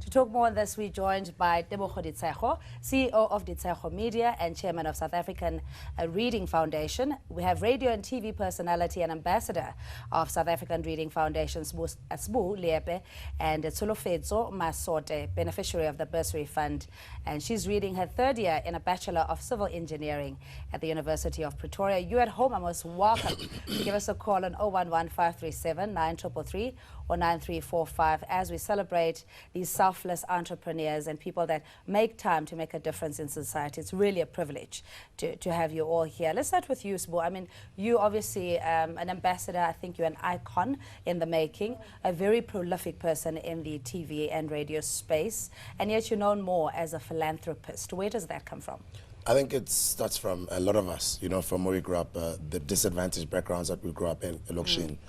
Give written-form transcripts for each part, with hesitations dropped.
To talk more on this, we're joined by Tebogo Ditshego, CEO of Ditshego Media and Chairman of South African Reading Foundation. We have radio and TV personality and ambassador of South African Reading Foundation, Sbu Lepe, and Tsolofetso Masote, beneficiary of the bursary fund. And she's reading her third year in a Bachelor of Civil Engineering at the University of Pretoria. You at home are most welcome to give us a call on 011-537-9333 or 9345 as we celebrate these selfless entrepreneurs and people that make time to make a difference in society. It's really a privilege to have you all here. Let's start with you, Sbu. I mean, you obviously an ambassador. I think you're an icon in the making, a very prolific person in the TV and radio space, and yet you're known more as a philanthropist. Where does that come from? I think it starts from a lot of us, you know, from where we grew up, the disadvantaged backgrounds that we grew up in, Lokshin.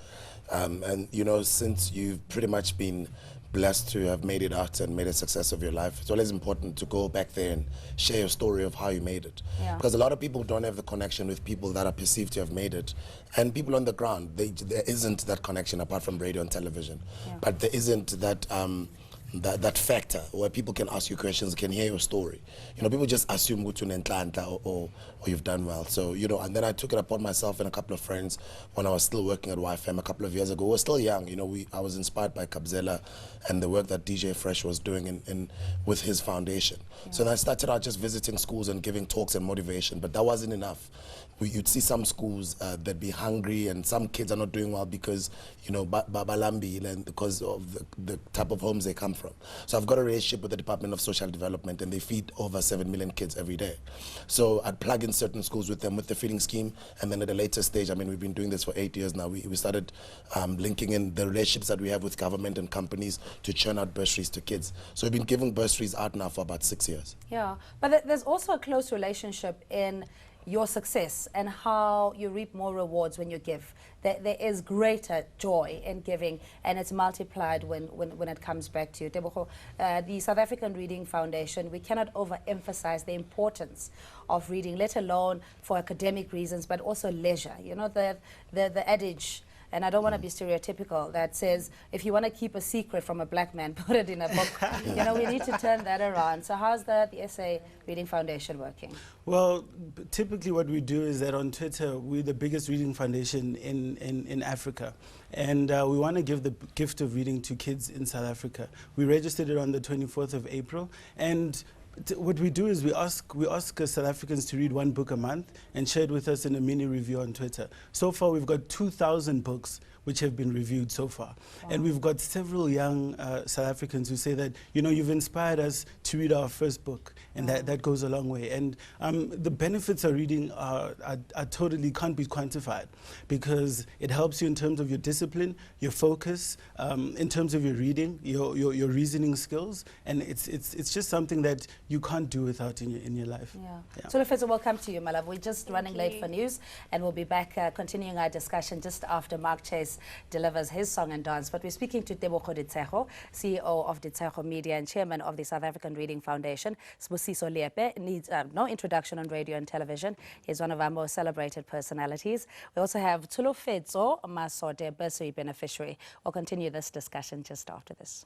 And, you know, since you've pretty much been blessed to have made it out and made a success of your life, it's always important to go back there and share your story of how you made it. Yeah. Because a lot of people don't have the connection with people that are perceived to have made it. And people on the ground, there isn't that connection apart from radio and television. Yeah. But there isn't that... that factor where people can ask you questions, can hear your story. You know, people just assume or you've done well. So, you know, and then I took it upon myself and a couple of friends when I was still working at YFM a couple of years ago. We were still young, you know, I was inspired by Kabzela and the work that DJ Fresh was doing with his foundation. Yeah. So then I started out just visiting schools and giving talks and motivation, but that wasn't enough. You'd see some schools that'd be hungry, and some kids are not doing well because, you know, babalambi, and because of the type of homes they come from. So I've got a relationship with the Department of Social Development, and they feed over 7 million kids every day. So I'd plug in certain schools with them with the feeding scheme, and then at a later stage, I mean, we've been doing this for 8 years now. We started linking in the relationships that we have with government and companies to churn out bursaries to kids. So we've been giving bursaries out now for about 6 years. Yeah, but there's also a close relationship in your success and how you reap more rewards when you give. There is greater joy in giving, and it's multiplied when it comes back to you. Tebogo, the South African Reading Foundation, we cannot overemphasize the importance of reading, let alone for academic reasons, but also leisure. You know, the adage, and I don't want to be stereotypical, that says, if you want to keep a secret from a black man, put it in a book. You know, we need to turn that around. So how's the SA Reading Foundation working? Well, typically what we do is that on Twitter, we're the biggest reading foundation in Africa. And we want to give the gift of reading to kids in South Africa. We registered it on the 24th of April. And what we do is we ask South Africans to read one book a month and share it with us in a mini review on Twitter. So far, we've got 2,000 books which have been reviewed so far. Wow. And we've got several young South Africans who say that, you know, you've inspired us to read our first book, and that goes a long way. And the benefits of reading are totally can't be quantified, because it helps you in terms of your discipline, your focus, in terms of your reading, your reasoning skills, and it's just something that you can't do without in your life. Yeah. So, Tsolofetso, welcome to you, my love. We're just running late for news, and we'll be back continuing our discussion just after Mark Chase delivers his song and dance. But we're speaking to Tebogo Ditshego, CEO of Ditshego Media and Chairman of the South African Reading Foundation. Sbu Lepe needs no introduction on radio and television. He's one of our most celebrated personalities. We also have Tsolofetso Masote, bursary beneficiary. We'll continue this discussion just after this.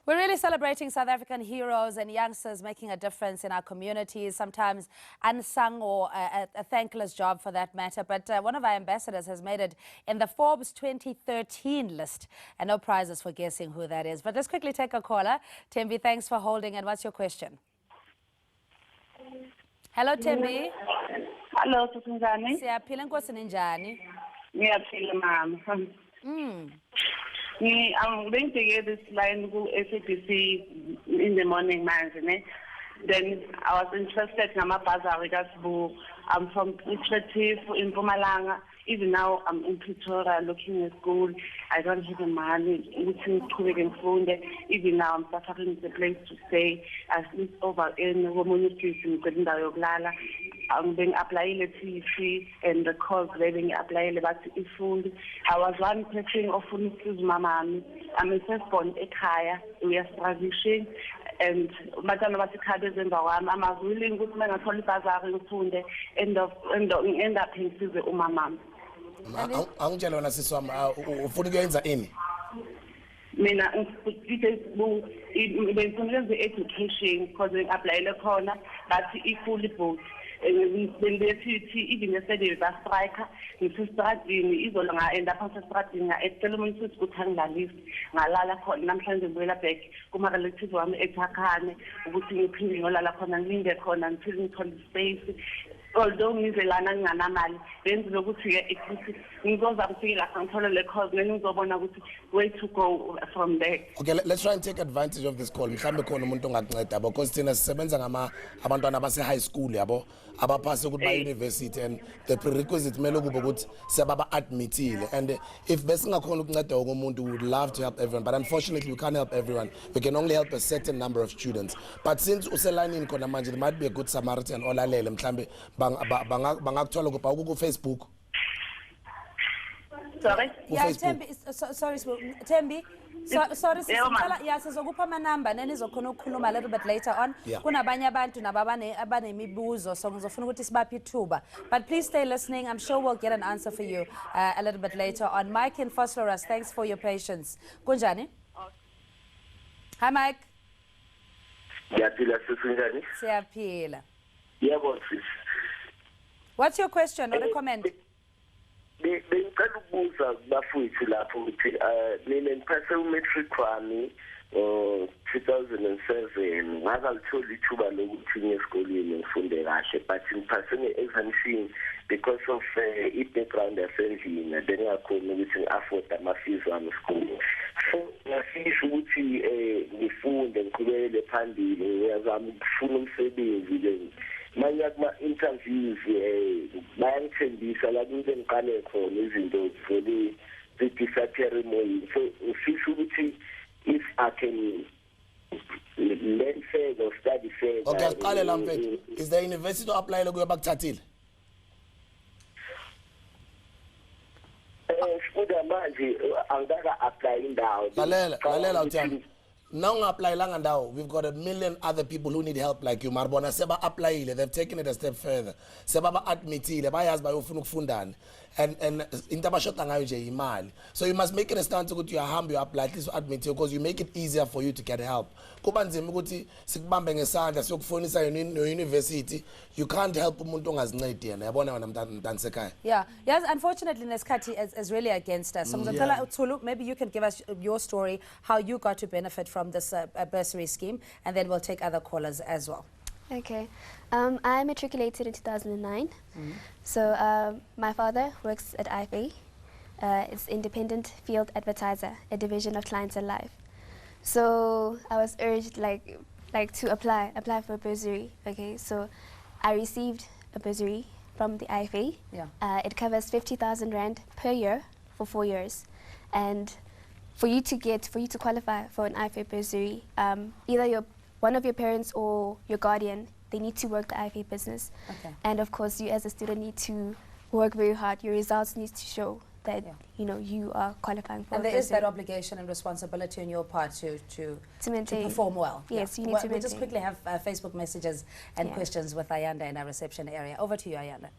We're really celebrating South African heroes and youngsters making a difference in our communities, sometimes unsung or a thankless job for that matter. But one of our ambassadors has made it in the Forbes 2013 list, and no prizes for guessing who that is. But let's quickly take a caller. Tembi, thanks for holding, and what's your question? Hello, Tembi. Hello, Susanjani. Siyaphila, Nkosi ninjani? Ngiyaphila, mama. I'm going to get this line to SABC in the morning, man. Then I was interested in my bazaar because I'm from Pretoria in Mpumalanga. Even now I'm in Pretoria looking at school. I don't have the money. Even now I'm suffering the place to stay. I sleep over in the communities in Yoglala. I'm being applied TV and the calls being applied about the food. I was one person of food mama. I'm a firstborn at Kaya. We are transitioning. and batana basikhabe zemva kwami I'm willing ukuthi mengathola ibhazari ngifunde end up ngisize umama angitshela wena sisi wami ufuna ukuyenza ini mina ngifuna education because ngi-aplayele khona bathi i-fully booked bengibethi even yesterday bastriker ngisestradini izolo nga-enda phansi estradini nga-ecela umuntu uthi ukuthi angilalisi ngalala khona namhlanje ngibuyela back kuma-relative wami eThakhane ukuthi ngiphinde ngiyolala khona ngilinde khona ngithile ngithole space although ngize lana nginganamali benzile ukuthi-ke ukuthi ngizozama ukufike lapha ngithole le cause then ngizobona ukuthi way to go from there. Okay, let's try and take advantage of this call. Mhlambe khona umuntu ongakunceda because thina sisebenza abantwana abase high school yabo abaphase ukuthi ba university and the prerequisite kumele kube ukuthi sebaba admitile and if besingakhona ukunceda wonke umuntu we would love to help everyone but unfortunately we can't help everyone. We can only help a certain number of students. But since uselanini khona manje there might be a good Samaritan olalele mhlambe bangakuthola ku Facebook. Sorry? Yeah, Tembi, sorry, Tembi. Sorry, yes, sizokupha amanamba nene izokhona ukukhuluma a little bit later on. Kunabanye abantu abanemibuzo so ngizofuna ukuthi sibaphe ithuba. But please stay listening. I'm sure we'll get an answer for you a little bit later on. Mike in Phosphorus, thanks for your patience. Kunjani? Hi Mike. Siyaphila sisinjani? Siyaphila. Yebo sis. What's your question or a comment? Bengicela ukubuza bafowethu lapho ukuthi mina ngiphase umatric wami 2007 ngakalithola ithuba lokuthi ngesikoleni ngifunde kahle but ngiphase nge-examination because of i-background yasendlini bengingakhoni ukuthi ngi-afford ama-fees wami esikoleni so ngiyafisa ukuthi ngifunde ngiqhubekele phambili ngiyazama ukufuna umsebenzi manje kuma-interviews bayangithembisa la kube ngiqale khona izinto vele zidisappear emoyeni so ngifisa ukuthi if I can learn further or study further. Okay, siqale la mfethu. Is the university applyele kuyo bakuthathile? Sifuda manje angaka apply indawo. Lalela uthami. Now unga-applyelanga ndawo, we've got a million other people who need help like you. Marbona seba applyile, they've taken it a step further. Seba ba admitile, bayazi bayofuna ukufundana. And into abashota ngayo nje imali. So you must make it a stance ukuthi uyahamba you apply at least admit because you make it easier for you to get help. Kuba nzima ukuthi sikubambe ngesandla siyokufonisa university, you can't help umuntu ongazincedi yena. Yabona wena mntana sekhaya. Yeah. Yes, unfortunately Neskhathi is really against us. So Tulu, maybe you can give us your story how you got to benefit from this bursary scheme and then we'll take other callers as well. Okay. I matriculated in 2009. So my father works at IFA. It's Independent Field Advertiser, a division of Clientele Life. So I was urged like to apply for a bursary. Okay, so I received a bursary from the IFA. Yeah. It covers 50,000 rand per year for 4 years, and for you to qualify for an IFA bursary, either one of your parents or your guardian, they need to work the IFA business. Okay. And of course, you as a student need to work very hard. Your results need to show that you are qualifying for. And a there bursary. is that obligation and responsibility on your part to maintain, to perform well. Yes, you need to maintain. We'll just quickly have Facebook messages and questions with Ayanda in our reception area. Over to you, Ayanda.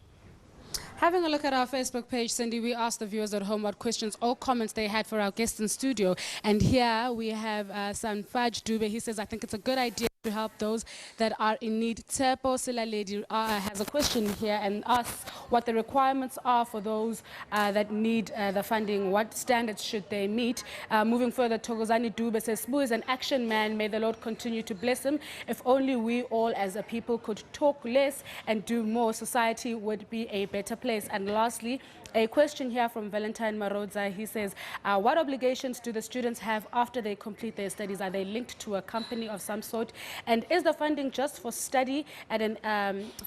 Having a look at our Facebook page, Cindy, we asked the viewers at home what questions or comments they had for our guest in studio. And here we have Sanfaj Dube. He says, I think it's a good idea to help those that are in need. Tepo Silaledi has a question here and asks what the requirements are for those that need the funding. What standards should they meet? Moving further, Togozani Dube says, Sbu is an action man. May the Lord continue to bless him. If only we all as a people could talk less and do more, society would be a better place. And lastly, a question here from Valentine Marodza. He says, what obligations do the students have after they complete their studies? Are they linked to a company of some sort? And is the funding just for study at an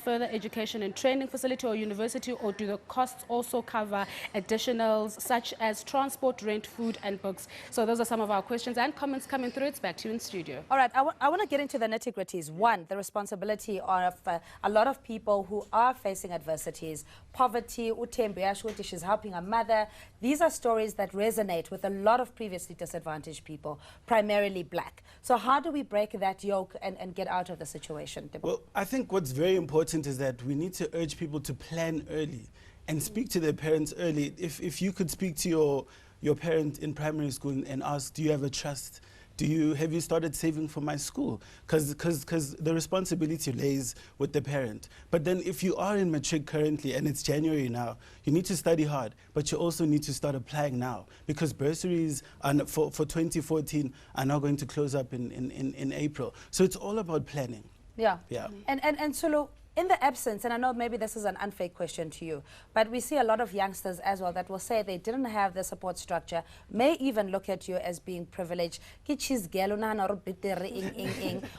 further education and training facility or university, or do the costs also cover additionals such as transport, rent, food, and books? So those are some of our questions and comments coming through. It's back to you in studio. All right, I want to get into the nitty-gritties. One, the responsibility of a lot of people who are facing adversities, poverty, utembe, she's helping her mother. These are stories that resonate with a lot of previously disadvantaged people, primarily black. So how do we break that yoke and get out of the situation? Well, I think what's very important is that we need to urge people to plan early and speak to their parents early. If you could speak to your parent in primary school and ask, do you have a trust? Have you started saving for my school? Because the responsibility lays with the parent. But then if you are in matric currently and it's January now, you need to study hard, but you also need to start applying now, because bursaries for 2014 are now going to close up in April. So it's all about planning. Yeah. Yeah. And Sulu, in the absence, and I know maybe this is an unfair question to you, but we see a lot of youngsters as well that will say they didn't have the support structure, may even look at you as being privileged.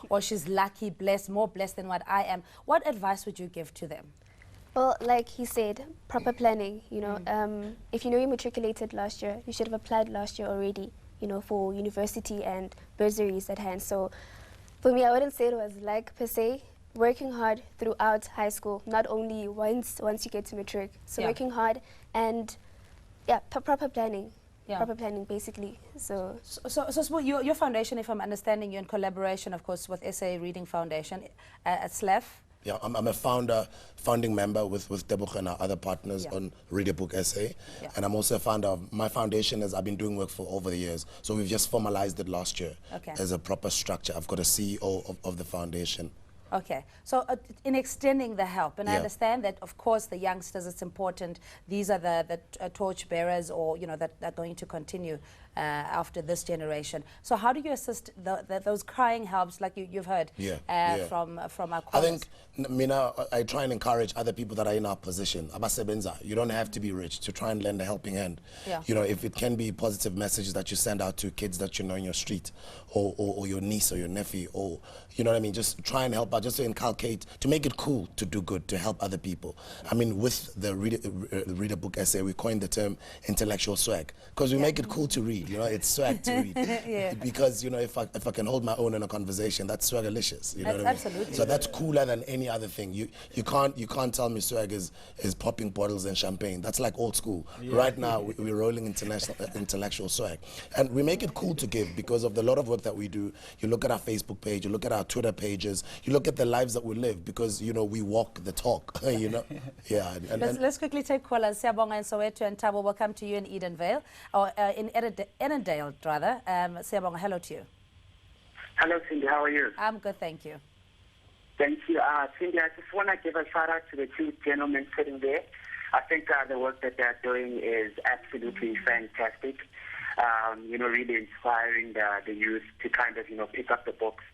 Or she's lucky, blessed, more blessed than what I am. What advice would you give to them? Well, like he said, proper planning, you know. If you know you matriculated last year, you should have applied last year already, you know, for university and bursaries at hand. So for me, I wouldn't say it was like per se. Working hard throughout high school, not only once you get to matric. So working hard and proper planning. Yeah. Proper planning, basically. So your foundation, if I'm understanding you, in collaboration, of course, with SA Reading Foundation at SLEF. Yeah, I'm a founding member with Tebogo and our other partners on Read a Book SA. Yeah. And I'm also a founder of my foundation, as I've been doing work for over the years. So we've just formalized it last year as a proper structure. I've got a CEO of the foundation. Okay, so in extending the help, and I understand that, of course, the youngsters, it's important. These are the torch bearers, or, you know, that are going to continue after this generation. So how do you assist those crying helps, like you've heard from our callers? I think, Mina, I try and encourage other people that are in our position. You don't have to be rich to try and lend a helping hand. Yeah. You know, if it can be positive messages that you send out to kids that you know in your street, or your niece or your nephew, or, you know what I mean, just try and help out, just to inculcate, to make it cool to do good, to help other people. I mean, with the Read a Book essay, we coined the term intellectual swag, because we make it cool to read. You know, it's swag to read. Because, you know, if I can hold my own in a conversation, that's swagalicious. You know what I mean? Absolutely. So that's cooler than any other thing. You can't tell me swag is popping bottles and champagne. That's like old school. Yeah. Right now we're rolling intellectual swag, and we make it cool to give because of the lot of work that we do. You look at our Facebook page, you look at our Twitter pages, you look at the lives that we live, because, you know, we walk the talk. You know, yeah. Let's quickly take callers. Siyabonga and Soweto and Tabo will come to you in Edenvale, or in Edendale rather. Siyabonga, hello to you. Hello, Cindy. How are you? I'm good, thank you. Thank you. Cindy, I just want to give a shout out to the two gentlemen sitting there. I think the work that they're doing is absolutely fantastic. You know, really inspiring the youth to kind of, you know, pick up the books,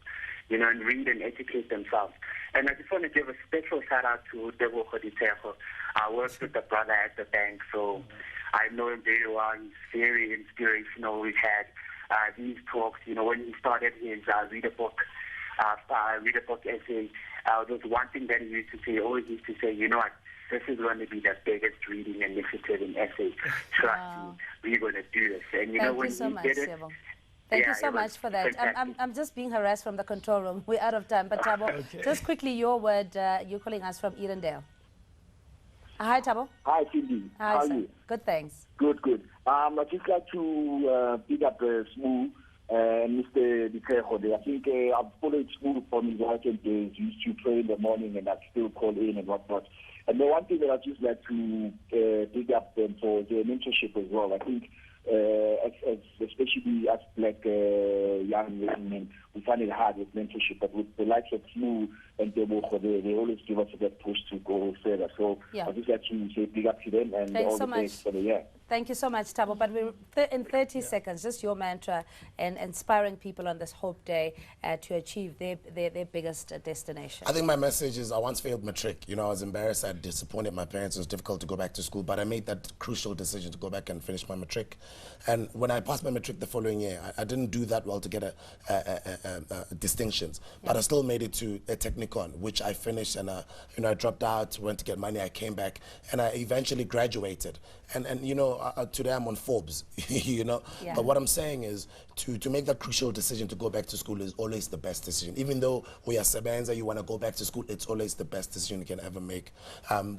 you know, and read and educate themselves. And I just want to give a special shout out to Tebogo Ditshego. I worked with the brother at the bank, so I know him very well. He's very inspirational. We've had these talks, you know, when he started his Read a Book essay. There's one thing that he used to say, always used to say, you know what, this is going to be the biggest reading initiative in SA. Trust me, we're going to do this. And you know, when he did it, Thank you so much for that. I'm just being harassed from the control room. We're out of time. But Tabo, just quickly, your word, you're calling us from Edendale. Hi, Tabo. Hi, Cindy. Hi, how are sir. you? Good, thanks. Good. I'd just like to pick up Smooth and Mr. Ditshego. I think I've followed Smooth from his weekend days. He used to pray in the morning and I'd still call in and whatnot. And the one thing that I'd just like to pick up them for the mentorship as well. I think especially as black young men, we find it hard with mentorship, but with the likes of Smooth and Tebogo, they always give us that push to go further. So I'd just like to say big up to them and all the best for the year. Thank you so much, Tabo. But we're in 30 seconds, just your mantra and inspiring people on this Hope Day to achieve their biggest destination. I think my message is I once failed matric. You know, I was embarrassed. I disappointed my parents. It was difficult to go back to school, but I made that crucial decision to go back and finish my matric. And when I passed my matric the following year, I didn't do that well to get distinctions, but I still made it to a technicon, which I finished, and you know, I dropped out, went to get money, I came back, and I eventually graduated. And you know, today I'm on Forbes, you know. Yeah. But what I'm saying is to make that crucial decision to go back to school is always the best decision. Even though we are Sebenza, you want to go back to school, it's always the best decision you can ever make.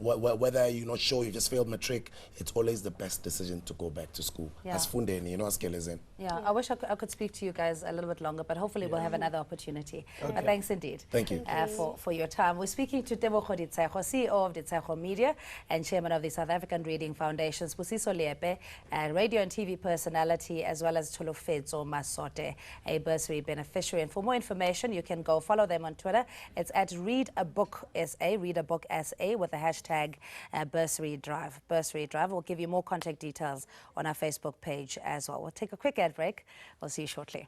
Whether you're not sure, you just failed matric, it's always the best decision to go back to school. Yeah. As fundeni, you know, as Kelezen. Yeah, I wish I could speak to you guys a little bit longer, but hopefully we'll have another opportunity. Okay. But thanks indeed. Thank you. For your time. We're speaking to Tebogo Ditshego, CEO of Ditshego Media and Chairman of the South African Reading Foundation, Spusiso Lepe, radio and TV personality, as well as Tholofetso Masote, a bursary beneficiary. And for more information, you can go follow them on Twitter. It's at Read a Book SA with the hashtag Bursary Drive. Bursary Drive. We'll give you more contact details on our Facebook page as well. We'll take a quick ad break. We'll see you shortly.